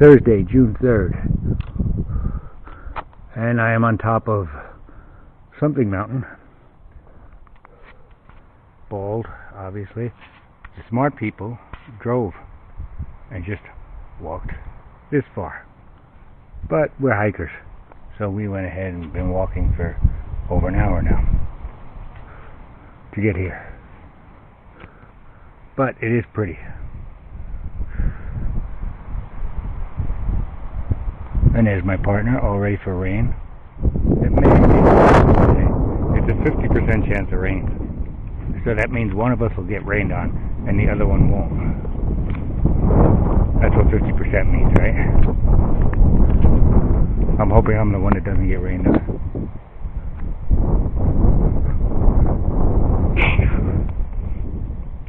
Thursday, June 3rd, and I am on top of something mountain. Bald, obviously. The smart people drove and just walked this far. But we're hikers, so we went ahead and been walking for over an hour now to get here. But it is pretty. And there's my partner, all ready for rain. It's a 50% chance of rain. So that means one of us will get rained on and the other one won't. That's what 50% means, right? I'm hoping I'm the one that doesn't get rained on.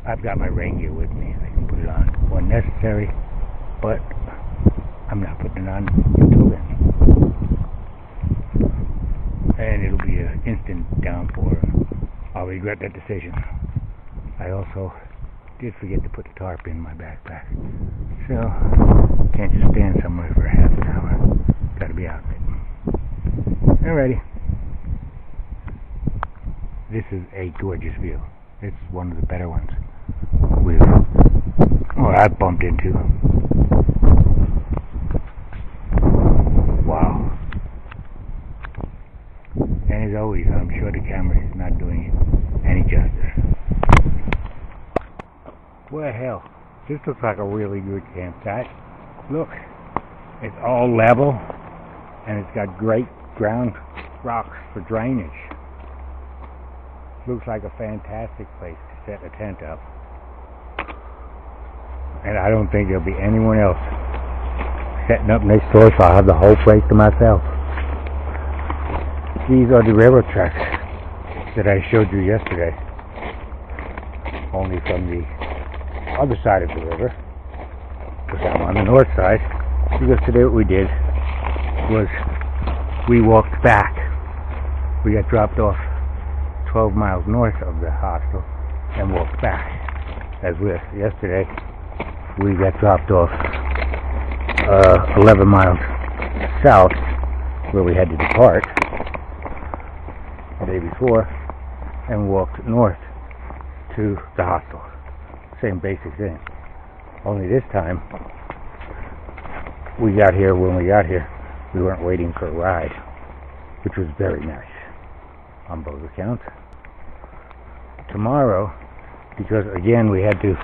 I've got my rain gear with me. I can put it on when necessary, but I'm not putting it on until then. And it'll be an instant downpour. I'll regret that decision. I also did forget to put the tarp in my backpack. So, can't just stand somewhere for half an hour. Gotta be out of it. Alrighty. This is a gorgeous view. It's one of the better ones I've bumped into. Wow. And as always, I'm sure the camera is not doing it any justice. Well, hell, this looks like a really good campsite. Look, it's all level, and it's got great ground rocks for drainage. Looks like a fantastic place to set a tent up. And I don't think there'll be anyone else setting up next door, so I'll have the whole place to myself. These are the railroad tracks that I showed you yesterday, only from the other side of the river, because I'm on the north side. Because today what we did was we walked back. We got dropped off 12 miles north of the hostel and walked back. As with yesterday, we got dropped off 11 miles south where we had to depart the day before and walked north to the hostel. Same basic thing. Only this time, when we got here, we weren't waiting for a ride, which was very nice on both accounts. Tomorrow, because again we had to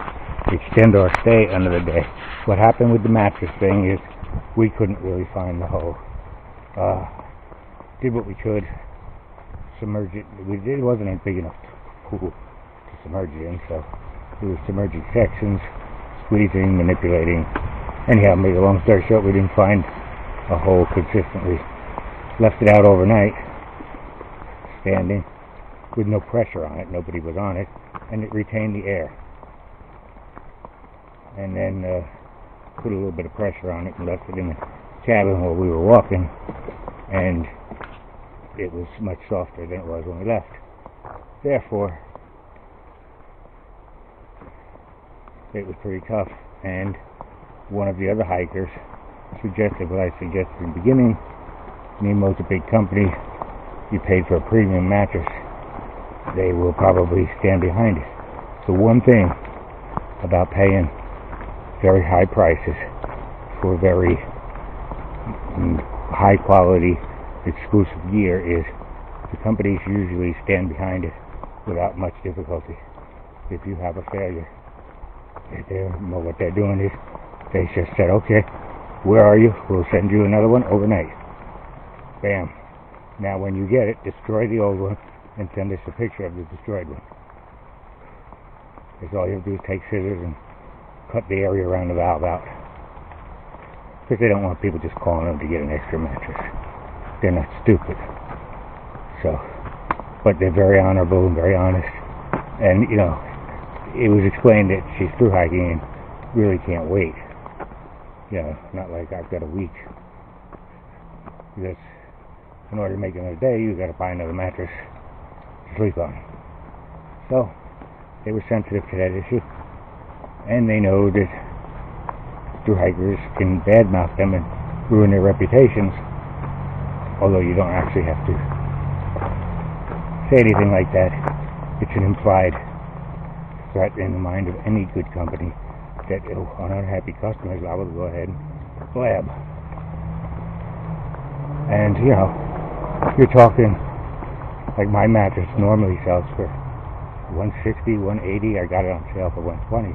extend our stay another day, what happened with the mattress thing is we couldn't really find the hole. Did what we could, submerge it. It wasn't a big enough pool to submerge it in, so we were submerging sections, squeezing, manipulating. Anyhow, make a long story short, we didn't find a hole consistently. Left it out overnight, standing, with no pressure on it. Nobody was on it, and it retained the air. And then put a little bit of pressure on it and left it in the cabin while we were walking, and it was much softer than it was when we left. Therefore, it was pretty tough, and one of the other hikers suggested what I suggested in the beginning. Nemo's a big company. You paid for a premium mattress. They will probably stand behind it. The one thing about paying very high prices for very high quality exclusive gear is the companies usually stand behind it without much difficulty. If you have a failure, they know what they're doing is they just said, okay, where are you? We'll send you another one overnight. Bam. Now when you get it, destroy the old one and send us a picture of the destroyed one. Because all you have to do is take scissors and cut the area around the valve out. Because they don't want people just calling them to get an extra mattress. They're not stupid. So, but they're very honorable and very honest. And, you know, it was explained that she's through hiking and really can't wait. You know, not like I've got a week. Because in order to make another day, you got to buy another mattress to sleep on. So, they were sensitive to that issue. And they know that through hikers can badmouth them and ruin their reputations, although you don't actually have to say anything like that. It's an implied threat in the mind of any good company that on unhappy customers I will go ahead and blab. And you know, you're talking like my mattress normally sells for $160, $180. I got it on sale for $120.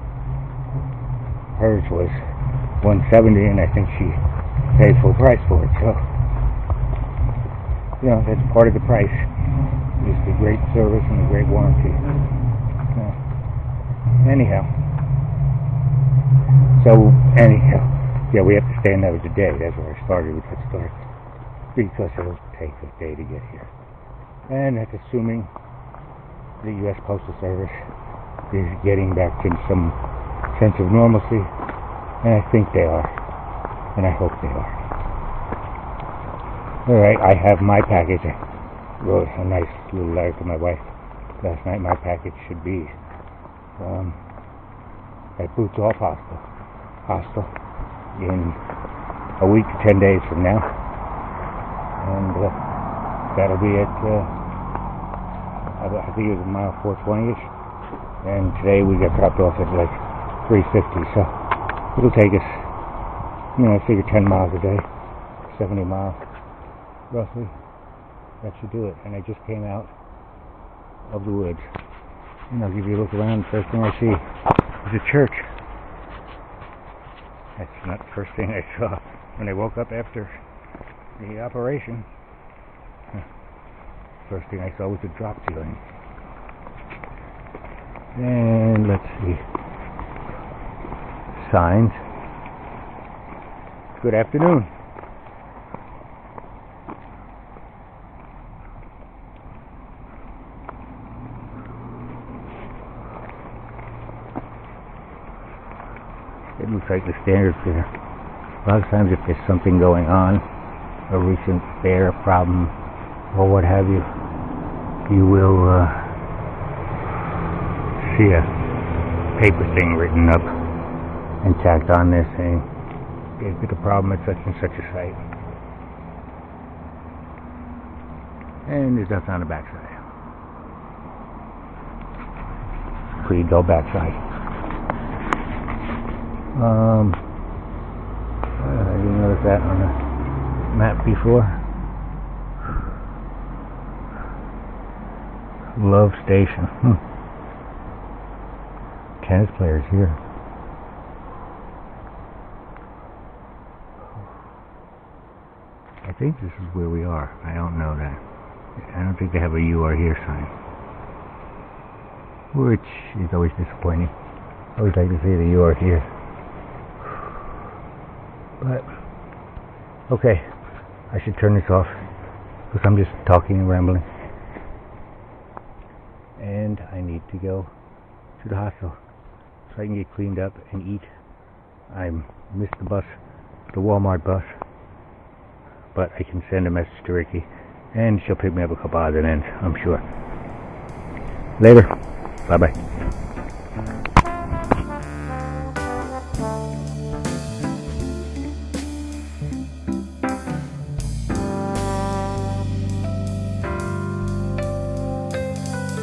Hers was $170, and I think she paid full price for it. So, you know, that's part of the price. Is the great service and the great warranty. Anyhow, yeah, we have to stay another day. That's where I started with that start, because it'll take a day to get here, and that's assuming the U.S. Postal Service is getting back to some sense of normalcy, and I think they are, and I hope they are. All right, I have my package. I wrote a nice little letter to my wife last night. My package should be at Boots Off Hostel in a week to 10 days from now, and that'll be at I think it was mile 420ish, and today we got dropped off at like 350, so it'll take us, you know, I figure 10 miles a day, 70 miles roughly. That should do it. And I just came out of the woods, and I'll give you a look around. The first thing I see is a church. That's not the first thing I saw when I woke up after the operation. First thing I saw was a drop ceiling. And let's see. Signs. Good afternoon. It looks like the standards there. A lot of times if there's something going on, a recent bear problem or what have you, you will see a paper thing written up and tacked on there saying there's been a problem at such and such a site. And there's nothing on the backside. Pretty dull backside. I didn't notice that on the map before. Love Station. Tennis players here. I think this is where we are. I don't know that. I don't think they have a "You Are Here" sign, which is always disappointing. I always like to see the "You Are Here." But, okay, I should turn this off because I'm just talking and rambling. And I need to go to the hospital so I can get cleaned up and eat. I missed the bus, the Walmart bus, but I can send a message to Ricky and she'll pick me up a couple odds and ends, I'm sure. Later. Bye-bye.